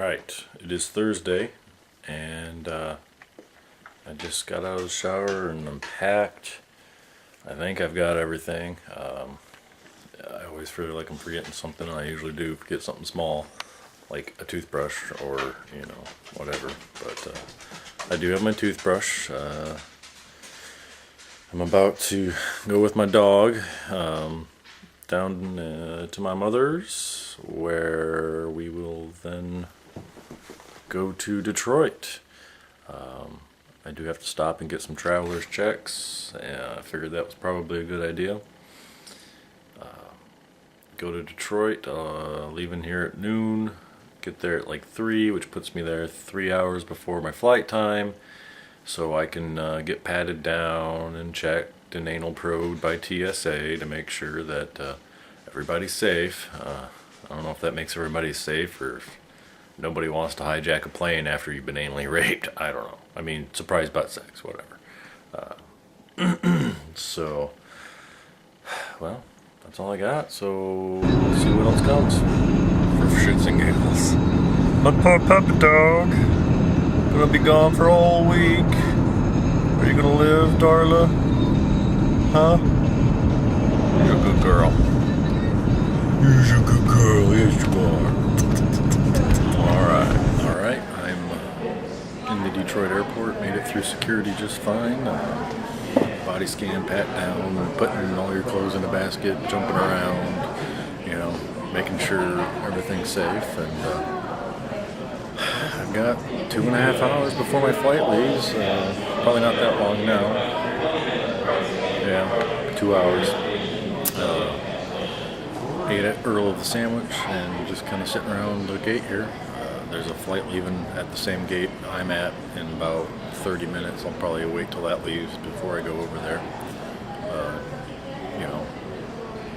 Alright, it is Thursday, and I just got out of the shower and I'm packed. I think I've got everything. I always feel like I'm forgetting something, and I usually do forget something small, like a toothbrush or, whatever. But I do have my toothbrush. I'm about to go with my dog down to my mother's, where we will then go to Detroit. I do have to stop and get some traveler's checks. I figured that was probably a good idea. Go to Detroit, leaving here at noon, get there at like 3, which puts me there 3 hours before my flight time, so I can get patted down and checked and anal probed by TSA to make sure that everybody's safe. I don't know if that makes everybody safe, or if nobody wants to hijack a plane after you've been anally raped. I don't know. I mean, surprise butt sex, whatever. So, well, that's all I got. So, let's see what else comes. For shits and giggles. My poor puppy dog. Gonna be gone for a whole week. Are you gonna live, Darla? Huh? You're a good girl. You're a good girl. Yes, you are. Alright. I'm in the Detroit airport. Made it through security just fine. Body scan, pat down, putting all your clothes in a basket, jumping around, making sure everything's safe. And I've got 2.5 hours before my flight leaves. Probably not that long now. Yeah, 2 hours. Ate at Earl of the Sandwich and just kind of sitting around the gate here. There's a flight leaving at the same gate I'm at in about 30 minutes. I'll probably wait till that leaves before I go over there.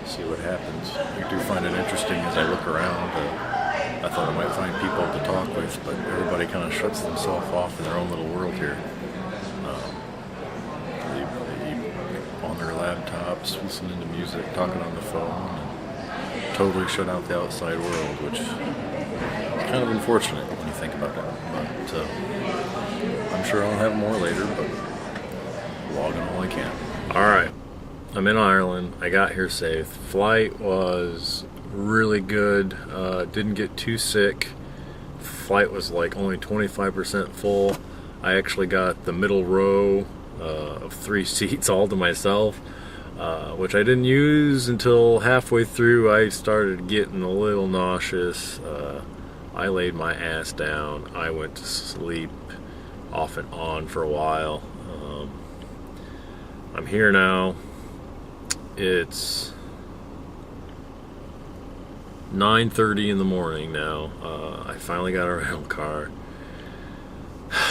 See what happens. I do find it interesting as I look around. I thought I might find people to talk with, but everybody kind of shuts themselves off in their own little world here. They on their laptops, listening to music, talking on the phone, and totally shut out the outside world, which is kind of unfortunate when you think about it. But I'm sure I'll have more later, but logging all I can. Alright, I'm in Ireland. I got here safe. Flight was really good. Didn't get too sick. Flight was like only 25% full. I actually got the middle row of 3 seats all to myself, which I didn't use until halfway through. I started getting a little nauseous. I laid my ass down. I went to sleep off and on for a while. I'm here now. It's 9:30 in the morning now. I finally got a rental car.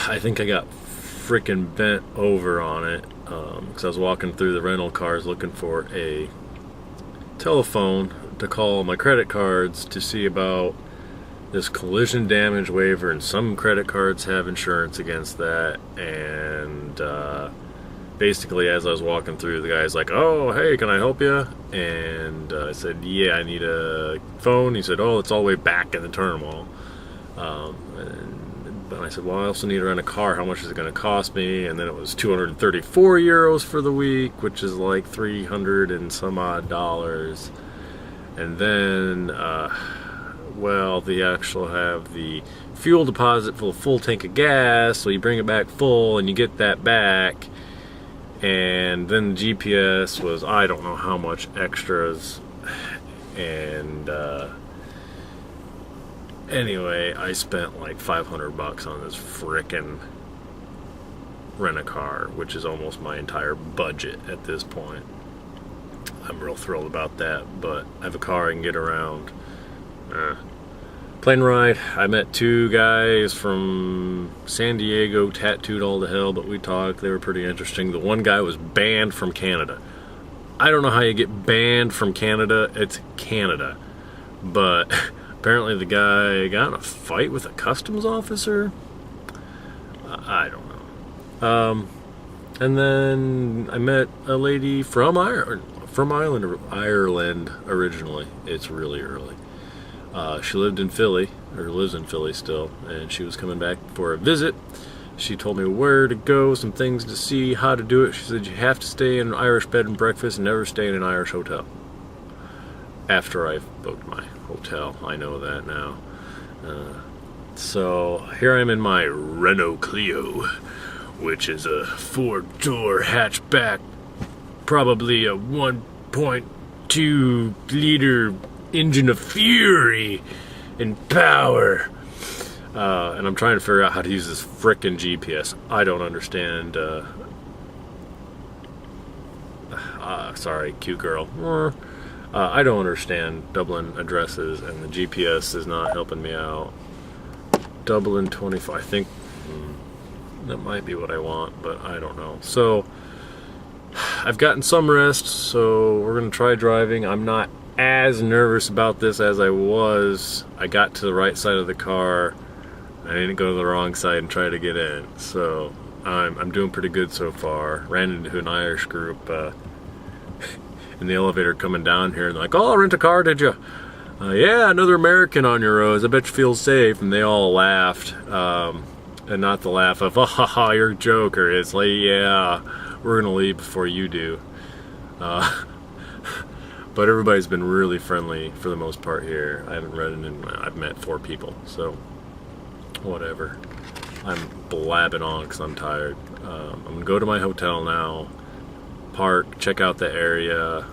I think I got freaking bent over on it because I was walking through the rental cars looking for a telephone to call my credit cards to see about this collision damage waiver, and some credit cards have insurance against that. And basically, as I was walking through, the guy's like, "Oh, hey, can I help you?" And I said, "Yeah, I need a phone." He said, "Oh, it's all the way back in the terminal." And I said, "Well, I also need to rent a car. How much is it going to cost me?" And then it was 234 euros for the week, which is like 300 and some odd dollars. And then, they actually have the fuel deposit for a full tank of gas, so you bring it back full and you get that back. And then the GPS was, I don't know how much extras. And anyway, I spent like $500 on this frickin' rent-a-car, which is almost my entire budget at this point. I'm real thrilled about that, but I have a car, I can get around. Plane ride, I met 2 guys from San Diego, tattooed all to hell, but we talked. They were pretty interesting. The one guy was banned from Canada. I don't know how you get banned from Canada. It's Canada. But apparently the guy got in a fight with a customs officer. I don't know. And then I met a lady from Ireland originally. It's really early. She lived in Philly, or lives in Philly still, and she was coming back for a visit. She told me where to go, some things to see, how to do it. She said you have to stay in an Irish bed and breakfast and never stay in an Irish hotel. After I've booked my hotel, I know that now. So here I'm in my Renault Clio, which is a 4-door hatchback, probably a 1.2 liter engine of fury and power. And I'm trying to figure out how to use this frickin' GPS. I don't understand. Sorry, cute girl. I don't understand Dublin addresses, and the GPS is not helping me out. Dublin 25. I think that might be what I want, but I don't know. So I've gotten some rest, so we're going to try driving. I'm not as nervous about this as I was. I got to the right side of the car. I didn't go to the wrong side and try to get in. So I'm doing pretty good so far. Ran into an Irish group in the elevator coming down here, and they're like, "Oh, rent a car, did you?" Yeah, another American on your roads. I bet you feel safe. And they all laughed. And not the laugh of, "Oh, ha, ha, you're a joker." It's like, yeah, we're going to leave before you do. But everybody's been really friendly for the most part here. I haven't read it in, I've met 4 people, so whatever. I'm blabbing on because I'm tired. I'm going to go to my hotel now, park, check out the area,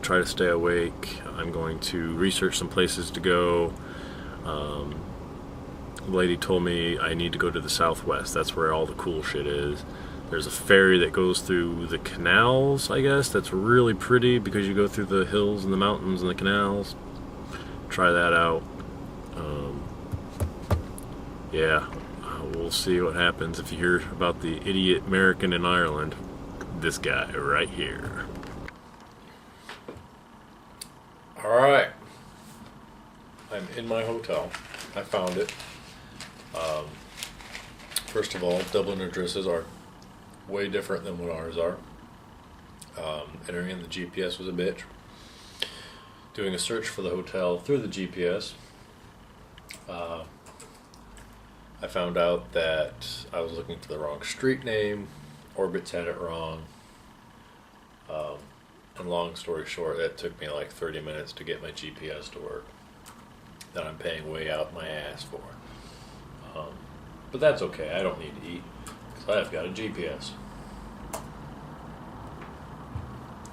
try to stay awake. I'm going to research some places to go. The lady told me I need to go to the Southwest. That's where all the cool shit is. There's a ferry that goes through the canals, I guess. That's really pretty because you go through the hills and the mountains and the canals. Try that out. Yeah, we'll see what happens if you hear about the idiot American in Ireland. This guy right here. Alright. I'm in my hotel. I found it. First of all, Dublin addresses are way different than what ours are. Entering in the GPS was a bitch. Doing a search for the hotel through the GPS, I found out that I was looking for the wrong street name. Orbitz had it wrong. And long story short, that took me like 30 minutes to get my GPS to work. That I'm paying way out my ass for. But that's okay. I don't need to eat because I've got a GPS.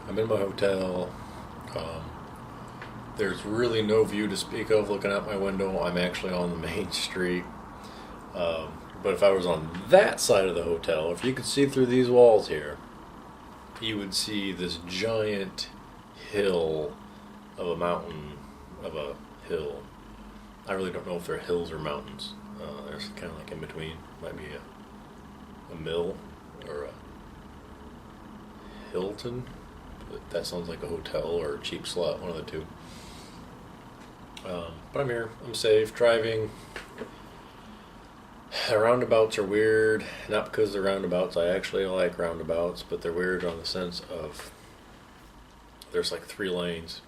I'm in my hotel. There's really no view to speak of looking out my window. I'm actually on the main street. But if I was on that side of the hotel, if you could see through these walls here, you would see this giant hill of a mountain, of a hill. I really don't know if they're hills or mountains. There's kind of like in between. Might be a mill or a Hilton. That sounds like a hotel or a cheap slot, one of the two. But I'm here. I'm safe. Driving. The roundabouts are weird. Not because they're roundabouts. I actually like roundabouts, but they're weird on the sense of there's like 3 lanes.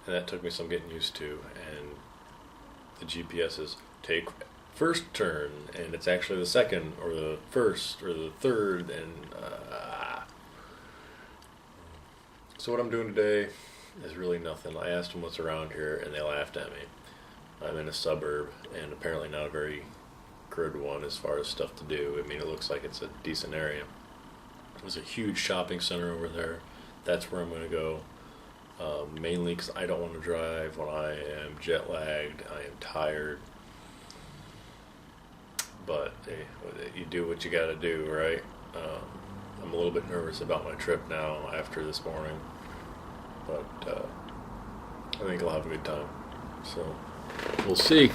And that took me some getting used to. And the GPS is take first turn, and it's actually the second or the first or the third, and so what I'm doing today is really nothing. I asked them what's around here, and they laughed at me. I'm in a suburb, and apparently not a very good one as far as stuff to do. I mean, it looks like it's a decent area. There's a huge shopping center over there. That's where I'm going to go. Mainly because I don't want to drive when I am jet lagged. I am tired. But you do what you got to do, right? I'm a little bit nervous about my trip now after this morning. But I think I'll have a good time. So we'll see.